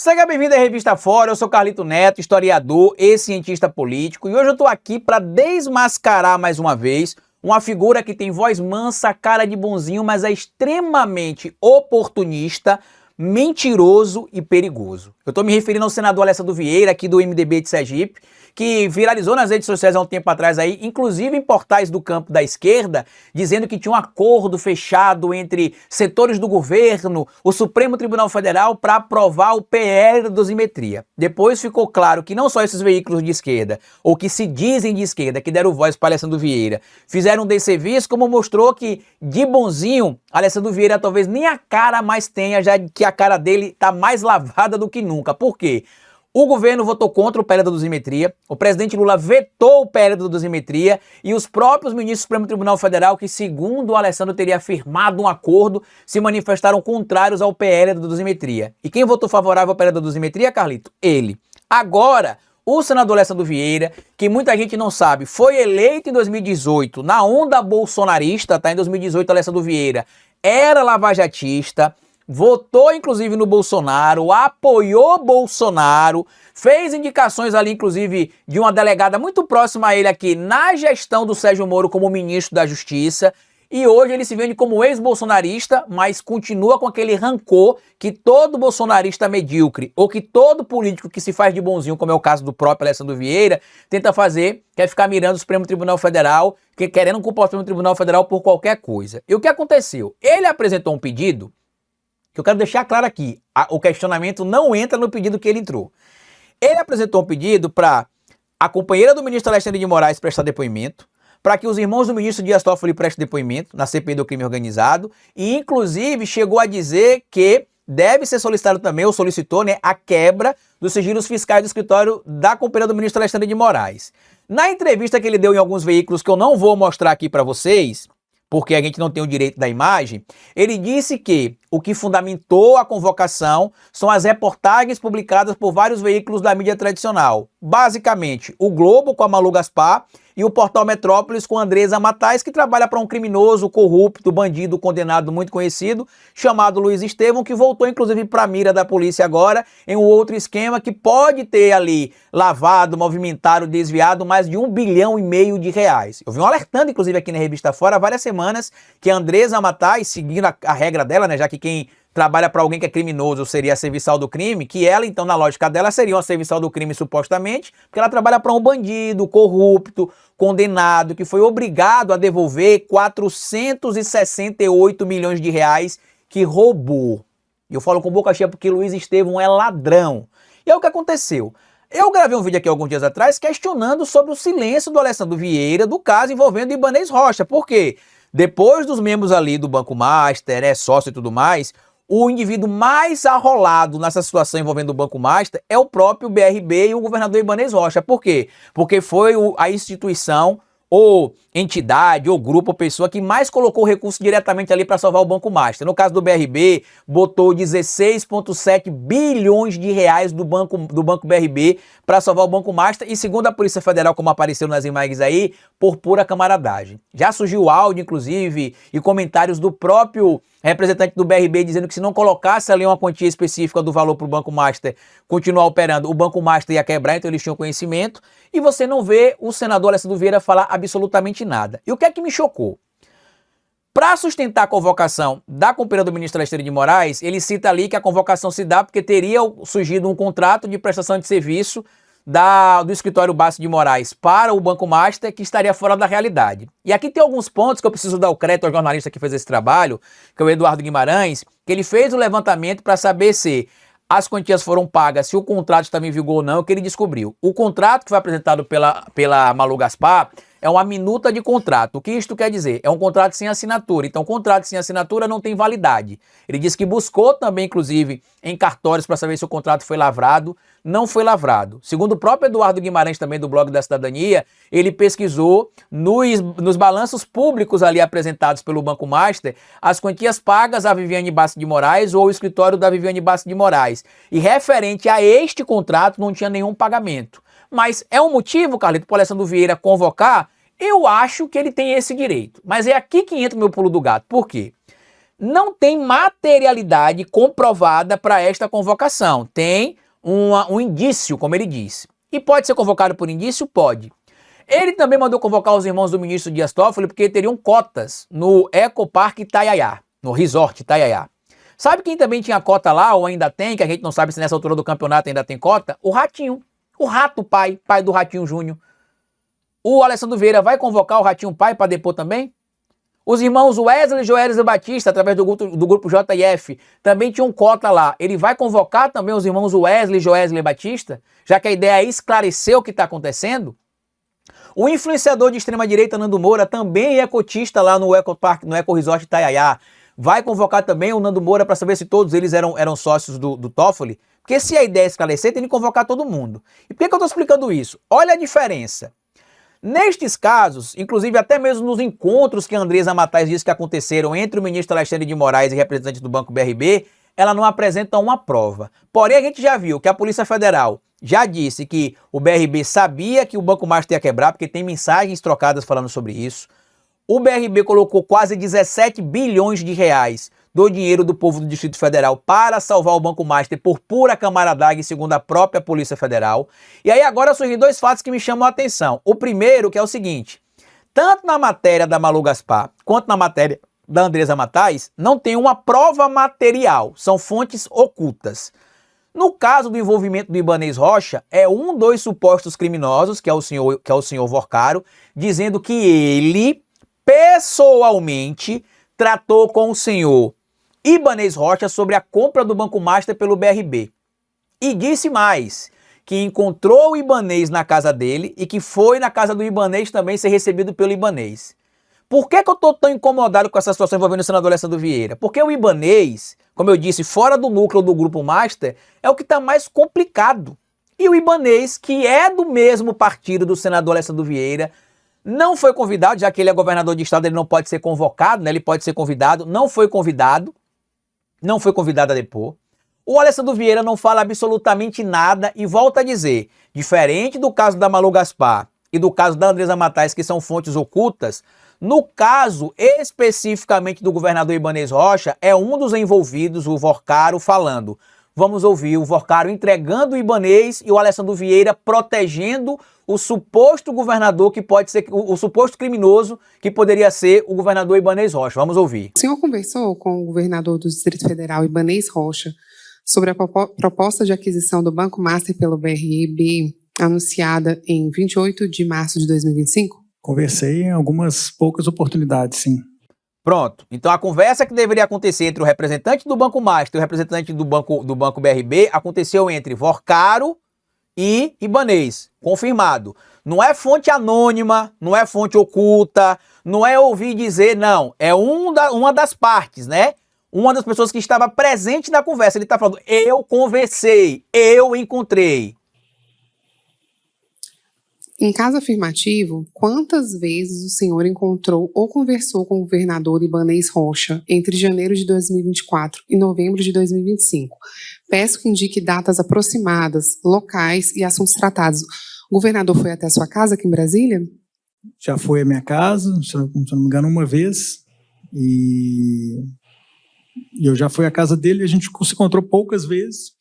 Seja bem-vindo à Revista Fora, eu sou Carlito Neto, historiador e cientista político, e hoje eu tô aqui para desmascarar mais uma vez uma figura que tem voz mansa, cara de bonzinho, mas é extremamente oportunista, mentiroso e perigoso. Eu tô me referindo ao senador Alessandro Vieira, aqui do MDB de Sergipe, que viralizou nas redes sociais há um tempo atrás aí, inclusive em portais do campo da esquerda, dizendo que tinha um acordo fechado entre setores do governo, o Supremo Tribunal Federal, para aprovar o PL da dosimetria. Depois ficou claro que não só esses veículos de esquerda, ou que se dizem de esquerda, que deram voz para Alessandro Vieira, fizeram um desserviço, como mostrou que, de bonzinho, Alessandro Vieira talvez nem a cara mais tenha, já que a cara dele está mais lavada do que nunca. Por quê? O governo votou contra o PL da dosimetria, o presidente Lula vetou o PL da dosimetria e os próprios ministros do Supremo Tribunal Federal, que segundo o Alessandro teria firmado um acordo, se manifestaram contrários ao PL da dosimetria. E quem votou favorável ao PL da dosimetria, Carlito? Ele. Agora, o senador Alessandro Vieira, que muita gente não sabe, foi eleito em 2018 na onda bolsonarista, tá? Em 2018, Alessandro Vieira era lavajatista, votou inclusive no Bolsonaro, apoiou Bolsonaro, fez indicações ali inclusive de uma delegada muito próxima a ele aqui na gestão do Sérgio Moro como ministro da Justiça, e hoje ele se vende como ex-bolsonarista, mas continua com aquele rancor que todo bolsonarista medíocre, ou que todo político que se faz de bonzinho, como é o caso do próprio Alessandro Vieira, tenta fazer, quer ficar mirando o Supremo Tribunal Federal, querendo culpar o Supremo Tribunal Federal por qualquer coisa. E o que aconteceu? Ele apresentou um pedido que eu quero deixar claro aqui, o questionamento não entra no pedido que ele entrou. Ele apresentou um pedido para a companheira do ministro Alexandre de Moraes prestar depoimento, para que os irmãos do ministro Dias Toffoli prestem depoimento na CPI do crime organizado, e inclusive chegou a dizer que deve ser solicitado também, ou solicitou, né, a quebra dos sigilos fiscais do escritório da companheira do ministro Alexandre de Moraes. Na entrevista que ele deu em alguns veículos, que eu não vou mostrar aqui para vocês, porque a gente não tem o direito da imagem, ele disse que o que fundamentou a convocação são as reportagens publicadas por vários veículos da mídia tradicional. Basicamente, o Globo com a Malu Gaspar e o portal Metrópolis com a Andresa Matais, que trabalha para um criminoso, corrupto, bandido, condenado muito conhecido, chamado Luiz Estevão, que voltou inclusive para a mira da polícia agora, em um outro esquema que pode ter ali lavado, movimentado, desviado mais de R$1,5 bilhão de reais. Eu vim alertando inclusive aqui na Revista Fora há várias semanas que a Andresa Matais, seguindo a regra dela, né, já que quem trabalha para alguém que é criminoso seria a serviçal do crime, que ela, então, na lógica dela, seria uma serviçal do crime supostamente, porque ela trabalha para um bandido, corrupto, condenado, que foi obrigado a devolver 468 milhões de reais que roubou. E eu falo com boca cheia porque Luiz Estevão é ladrão. E é o que aconteceu. Eu gravei um vídeo aqui alguns dias atrás questionando sobre o silêncio do Alessandro Vieira do caso envolvendo Ibanez Rocha. Por quê? Depois dos membros ali do Banco Master, sócio e tudo mais, o indivíduo mais arrolado nessa situação envolvendo o Banco Master é o próprio BRB e o governador Ibanez Rocha. Por quê? Porque foi a instituição, ou entidade, ou grupo, ou pessoa que mais colocou recurso diretamente ali para salvar o Banco Master. No caso do BRB, botou 16,7 bilhões de reais do banco BRB para salvar o Banco Master e, segundo a Polícia Federal, como apareceu nas imagens aí, por pura camaradagem. Já surgiu áudio, inclusive, e comentários do próprio representante do BRB dizendo que se não colocasse ali uma quantia específica do valor para o Banco Master continuar operando, o Banco Master ia quebrar, então eles tinham conhecimento. E você não vê o senador Alessandro Vieira falar absolutamente nada. E o que é que me chocou? Para sustentar a convocação da companheira do ministro Alexandre de Moraes, ele cita ali que a convocação se dá porque teria surgido um contrato de prestação de serviço do escritório Basso de Moraes para o Banco Master que estaria fora da realidade. E aqui tem alguns pontos que eu preciso dar o crédito ao jornalista que fez esse trabalho, que é o Eduardo Guimarães, que ele fez o levantamento para saber se as quantias foram pagas, se o contrato estava em vigor ou não, o que ele descobriu. O contrato que foi apresentado pela Malu Gaspar é uma minuta de contrato. O que isto quer dizer? É um contrato sem assinatura. Então, contrato sem assinatura não tem validade. Ele disse que buscou também, inclusive, em cartórios para saber se o contrato foi lavrado. Não foi lavrado. Segundo o próprio Eduardo Guimarães, também do Blog da Cidadania, ele pesquisou nos balanços públicos ali apresentados pelo Banco Master as quantias pagas a Viviane Bassi de Moraes ou ao escritório da Viviane Bassi de Moraes. E referente a este contrato não tinha nenhum pagamento. Mas é um motivo, Carlito, para o Alessandro Vieira convocar? Eu acho que ele tem esse direito. Mas é aqui que entra o meu pulo do gato. Por quê? não tem materialidade comprovada para esta convocação. Tem um indício, como ele disse. E pode ser convocado por indício? Pode. Ele também mandou convocar os irmãos do ministro Dias Toffoli porque teriam cotas no Ecopark Itaiaiá, no Resort Itaiaiá. Sabe quem também tinha cota lá, ou ainda tem, que a gente não sabe se nessa altura do campeonato ainda tem cota? O Ratinho. O Rato pai do Ratinho Júnior. O Alessandro Vieira vai convocar o Ratinho pai para depor também? Os irmãos Wesley, Joelis e Batista, através do grupo JF, também tinham cota lá. Ele vai convocar também os irmãos Wesley, Joelis e Batista, já que a ideia é esclarecer o que está acontecendo? O influenciador de extrema-direita, Nando Moura, também é cotista lá no Ecopark, no Eco Resort Itaiaiá. Vai convocar também o Nando Moura para saber se todos eles eram sócios do Toffoli. Porque se a ideia é esclarecer, tem que convocar todo mundo. E por que eu estou explicando isso? Olha a diferença. Nestes casos, inclusive até mesmo nos encontros que a Andresa Matais disse que aconteceram entre o ministro Alexandre de Moraes e representantes do Banco BRB, ela não apresenta uma prova. Porém, a gente já viu que a Polícia Federal já disse que o BRB sabia que o Banco Master ia quebrar, porque tem mensagens trocadas falando sobre isso. O BRB colocou quase 17 bilhões de reais do dinheiro do povo do Distrito Federal para salvar o Banco Master por pura camaradagem, segundo a própria Polícia Federal. E aí agora surgem dois fatos que me chamam a atenção. O primeiro, que é o seguinte: tanto na matéria da Malu Gaspar quanto na matéria da Andresa Matais, não tem uma prova material, são fontes ocultas. No caso do envolvimento do Ibanez Rocha, é um dos supostos criminosos, que é o senhor Vorcaro, dizendo que ele pessoalmente tratou com o senhor Ibanez Rocha sobre a compra do Banco Master pelo BRB. E disse mais, que encontrou o Ibanez na casa dele e que foi na casa do Ibanez também ser recebido pelo Ibanez. Por que eu estou tão incomodado com essa situação envolvendo o senador Alessandro Vieira? Porque o Ibanez, como eu disse, fora do núcleo do Grupo Master, é o que está mais complicado. E o Ibanez, que é do mesmo partido do senador Alessandro Vieira, não foi convidado, já que ele é governador de estado, ele não pode ser convocado, né? Ele pode ser convidado, não foi convidado a depor. O Alessandro Vieira não fala absolutamente nada e volta a dizer, diferente do caso da Malu Gaspar e do caso da Andresa Matais, que são fontes ocultas, no caso especificamente do governador Ibanez Rocha, é um dos envolvidos, o Vorcaro, falando. Vamos ouvir o Vorcaro entregando o Ibanez e o Alessandro Vieira protegendo o suposto governador que pode ser, o suposto criminoso que poderia ser o governador Ibanez Rocha. Vamos ouvir. O senhor conversou com o governador do Distrito Federal, Ibanez Rocha, sobre a proposta de aquisição do Banco Master pelo BRB, anunciada em 28 de março de 2025? Conversei em algumas poucas oportunidades, sim. Pronto. Então a conversa que deveria acontecer entre o representante do Banco Master e o representante do Banco BRB aconteceu entre Vorcaro e Ibanez. Confirmado. Não é fonte anônima, não é fonte oculta, não é ouvir dizer, não. É uma das partes, né? Uma das pessoas que estava presente na conversa. Ele está falando, eu conversei, eu encontrei. Em caso afirmativo, quantas vezes o senhor encontrou ou conversou com o governador Ibanez Rocha entre janeiro de 2024 e novembro de 2025? Peço que indique datas aproximadas, locais e assuntos tratados. O governador foi até a sua casa aqui em Brasília? Já foi à minha casa, se eu não me engano, uma vez. E eu já fui à casa dele e a gente se encontrou poucas vezes.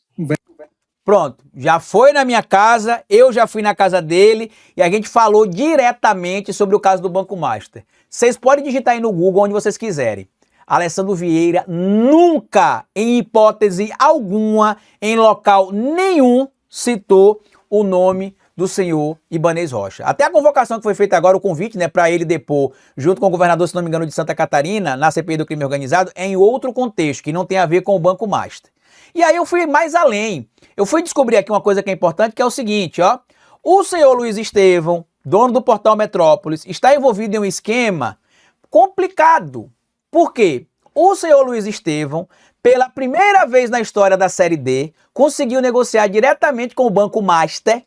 Pronto, já foi na minha casa, eu já fui na casa dele e a gente falou diretamente sobre o caso do Banco Master. Vocês podem digitar aí no Google onde vocês quiserem. Alessandro Vieira nunca, em hipótese alguma, em local nenhum, citou o nome do senhor Ibanez Rocha. Até a convocação que foi feita agora, o convite, né, para ele depor, junto com o governador, se não me engano, de Santa Catarina, na CPI do crime organizado, é em outro contexto, que não tem a ver com o Banco Master. E aí eu fui mais além. Eu fui descobrir aqui uma coisa que é importante, que é o seguinte, ó. O senhor Luiz Estevão, dono do Portal Metrópolis, está envolvido em um esquema complicado. Por quê? O senhor Luiz Estevão, pela primeira vez na história da Série D, conseguiu negociar diretamente com o Banco Master,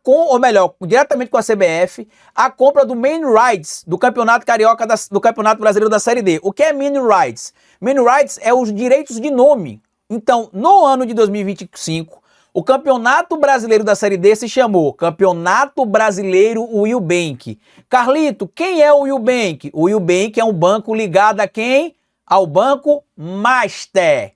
ou melhor, diretamente com a CBF, a compra do main rights do Campeonato Carioca, do Campeonato Brasileiro da Série D. O que é main rights? Main rights é os direitos de nome. Então, no ano de 2025, o Campeonato Brasileiro da Série D se chamou Campeonato Brasileiro Will Bank. Carlito, quem é o Will Bank? O Will Bank é um banco ligado a quem? ao Banco Master.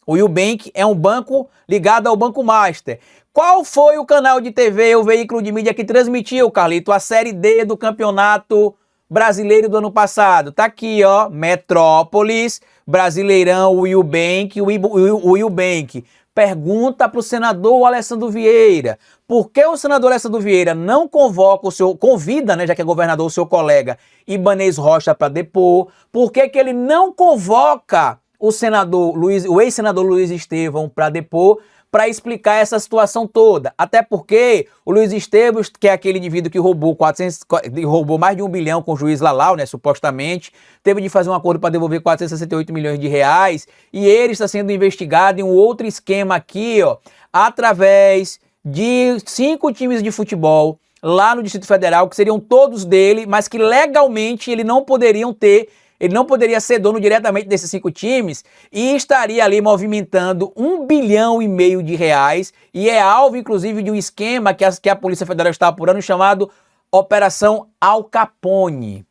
O Ubank é um banco ligado ao Banco Master. Qual foi o canal de TV, o veículo de mídia que transmitiu, Carlito, a Série D do Campeonato Brasileiro do ano passado? Tá aqui, ó, Metrópolis, Brasileirão, o Ubank, o Ubank. Pergunta para o senador Alessandro Vieira. Por que o senador Alessandro Vieira não convoca convida, né, já que é governador, o seu colega Ibanez Rocha para depor? Por que ele não convoca o ex-senador Luiz Estevão para depor, para explicar essa situação toda? Até porque o Luiz Estevão, que é aquele indivíduo que roubou mais de 1 bilhão com o juiz Lalau, né, supostamente, teve de fazer um acordo para devolver 468 milhões de reais, e ele está sendo investigado em um outro esquema aqui, ó, através de 5 times de futebol lá no Distrito Federal, que seriam todos dele, mas que legalmente ele não poderia ser dono diretamente desses 5 times e estaria ali movimentando 1,5 bilhão de reais, e é alvo, inclusive, de um esquema que a Polícia Federal está apurando, chamado Operação Al Capone.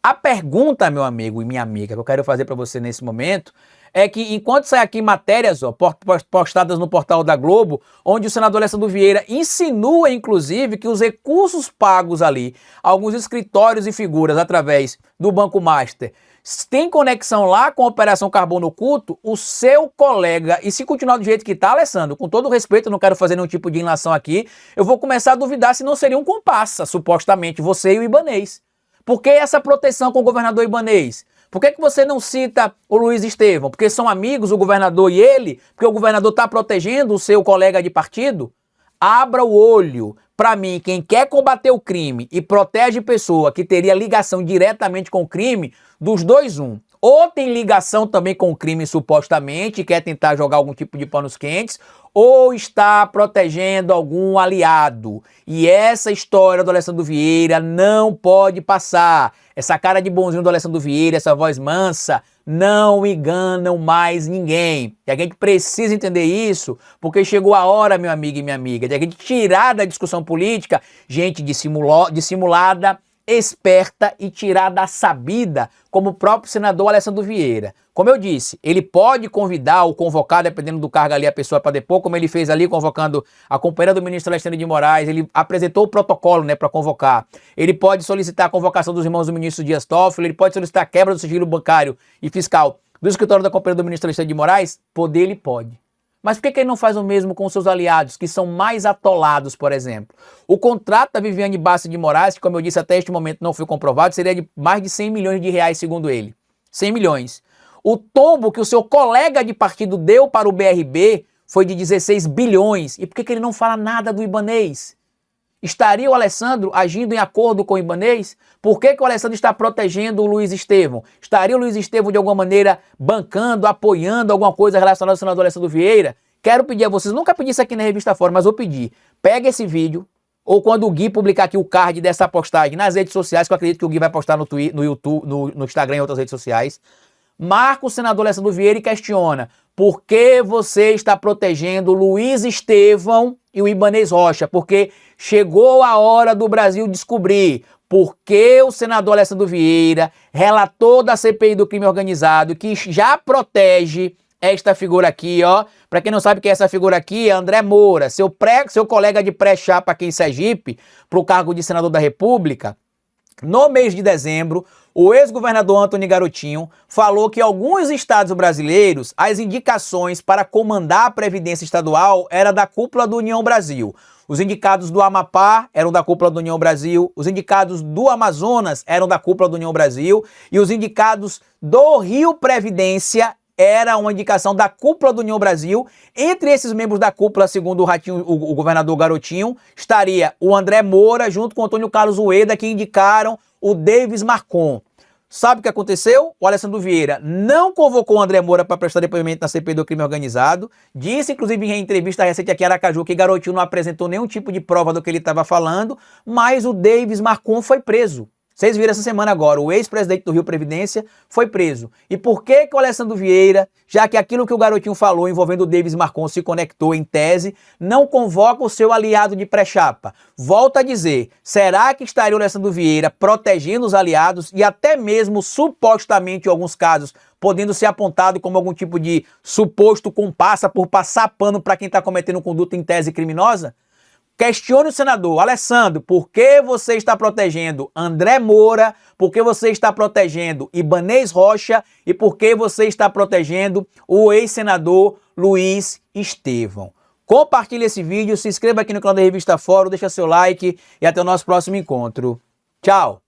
A pergunta, meu amigo e minha amiga, que eu quero fazer para você nesse momento é que, enquanto sai aqui matérias, ó, postadas no portal da Globo, onde o senador Alessandro Vieira insinua, inclusive, que os recursos pagos ali, alguns escritórios e figuras através do Banco Master, tem conexão lá com a Operação Carbono Oculto, o seu colega, e se continuar do jeito que está, Alessandro, com todo respeito, eu não quero fazer nenhum tipo de ilação aqui, eu vou começar a duvidar se não seria um comparsa, supostamente, você e o Ibanez. Por que essa proteção com o governador Ibanez? Por que você não cita o Luiz Estevão? Porque são amigos, o governador e ele? Porque o governador está protegendo o seu colega de partido? Abra o olho. Para mim, quem quer combater o crime e protege pessoa que teria ligação diretamente com o crime, dos dois, um. Ou tem ligação também com o crime supostamente, quer tentar jogar algum tipo de panos quentes, ou está protegendo algum aliado. E essa história do Alessandro Vieira não pode passar. Essa cara de bonzinho do Alessandro Vieira, essa voz mansa, não enganam mais ninguém. E a gente precisa entender isso, porque chegou a hora, meu amigo e minha amiga, de a gente tirar da discussão política gente dissimulada, esperta e tirada a sabida, como o próprio senador Alessandro Vieira. Como eu disse, ele pode convidar ou convocar, dependendo do cargo ali, a pessoa para depor, como ele fez ali, convocando a companheira do ministro Alexandre de Moraes. Ele apresentou o protocolo, né, para convocar. Ele pode solicitar a convocação dos irmãos do ministro Dias Toffoli, ele pode solicitar a quebra do sigilo bancário e fiscal do escritório da companheira do ministro Alexandre de Moraes. Poder ele pode. Mas por que ele não faz o mesmo com os seus aliados, que são mais atolados, por exemplo? O contrato da Viviane Bassi de Moraes, que, como eu disse, até este momento não foi comprovado, seria de mais de 100 milhões de reais, segundo ele. 100 milhões. O tombo que o seu colega de partido deu para o BRB foi de 16 bilhões. E por que ele não fala nada do Ibanez? Estaria o Alessandro agindo em acordo com o Ibanez? Por que o Alessandro está protegendo o Luiz Estevão? Estaria o Luiz Estevão, de alguma maneira, bancando, apoiando alguma coisa relacionada ao senador Alessandro Vieira? Quero pedir a vocês, nunca pedi isso aqui na Revista Fora, mas vou pedir. Pega esse vídeo, ou quando o Gui publicar aqui o card dessa postagem nas redes sociais, que eu acredito que o Gui vai postar no Twitter, no YouTube, no Instagram e outras redes sociais, marca o senador Alessandro Vieira e questiona: por que você está protegendo o Luiz Estevão e o Ibanez Rocha? Porque chegou a hora do Brasil descobrir por que o senador Alessandro Vieira, relator da CPI do crime organizado, que já protege esta figura aqui, ó. Para quem não sabe quem é essa figura aqui, é André Moura, seu colega de pré-chapa aqui em Sergipe, para o cargo de senador da República. No mês de dezembro, o ex-governador Antony Garotinho falou que alguns estados brasileiros, as indicações para comandar a Previdência Estadual era da cúpula do União Brasil. Os indicados do Amapá eram da cúpula do União Brasil, os indicados do Amazonas eram da cúpula do União Brasil e os indicados do Rio Previdência era uma indicação da cúpula do União Brasil. Entre esses membros da cúpula, segundo o governador Garotinho, estaria o André Moura junto com o Antônio Carlos Ueda, que indicaram o Davis Marcon. Sabe o que aconteceu? O Alessandro Vieira não convocou o André Moura para prestar depoimento na CPI do crime organizado. Disse, inclusive, em entrevista recente aqui em Aracaju, que Garotinho não apresentou nenhum tipo de prova do que ele estava falando, mas o Davis Marcon foi preso. Vocês viram essa semana agora, o ex-presidente do Rio Previdência foi preso. E por que que o Alessandro Vieira, já que aquilo que o garotinho falou envolvendo o Davis Marcon se conectou em tese, não convoca o seu aliado de pré-chapa? Volto a dizer, será que estaria o Alessandro Vieira protegendo os aliados e até mesmo, supostamente, em alguns casos, podendo ser apontado como algum tipo de suposto comparsa por passar pano para quem está cometendo conduta em tese criminosa? Questione o senador, Alessandro, por que você está protegendo André Moura, por que você está protegendo Ibanez Rocha e por que você está protegendo o ex-senador Luiz Estevão? Compartilhe esse vídeo, se inscreva aqui no canal da Revista Fórum, deixa seu like e até o nosso próximo encontro. Tchau!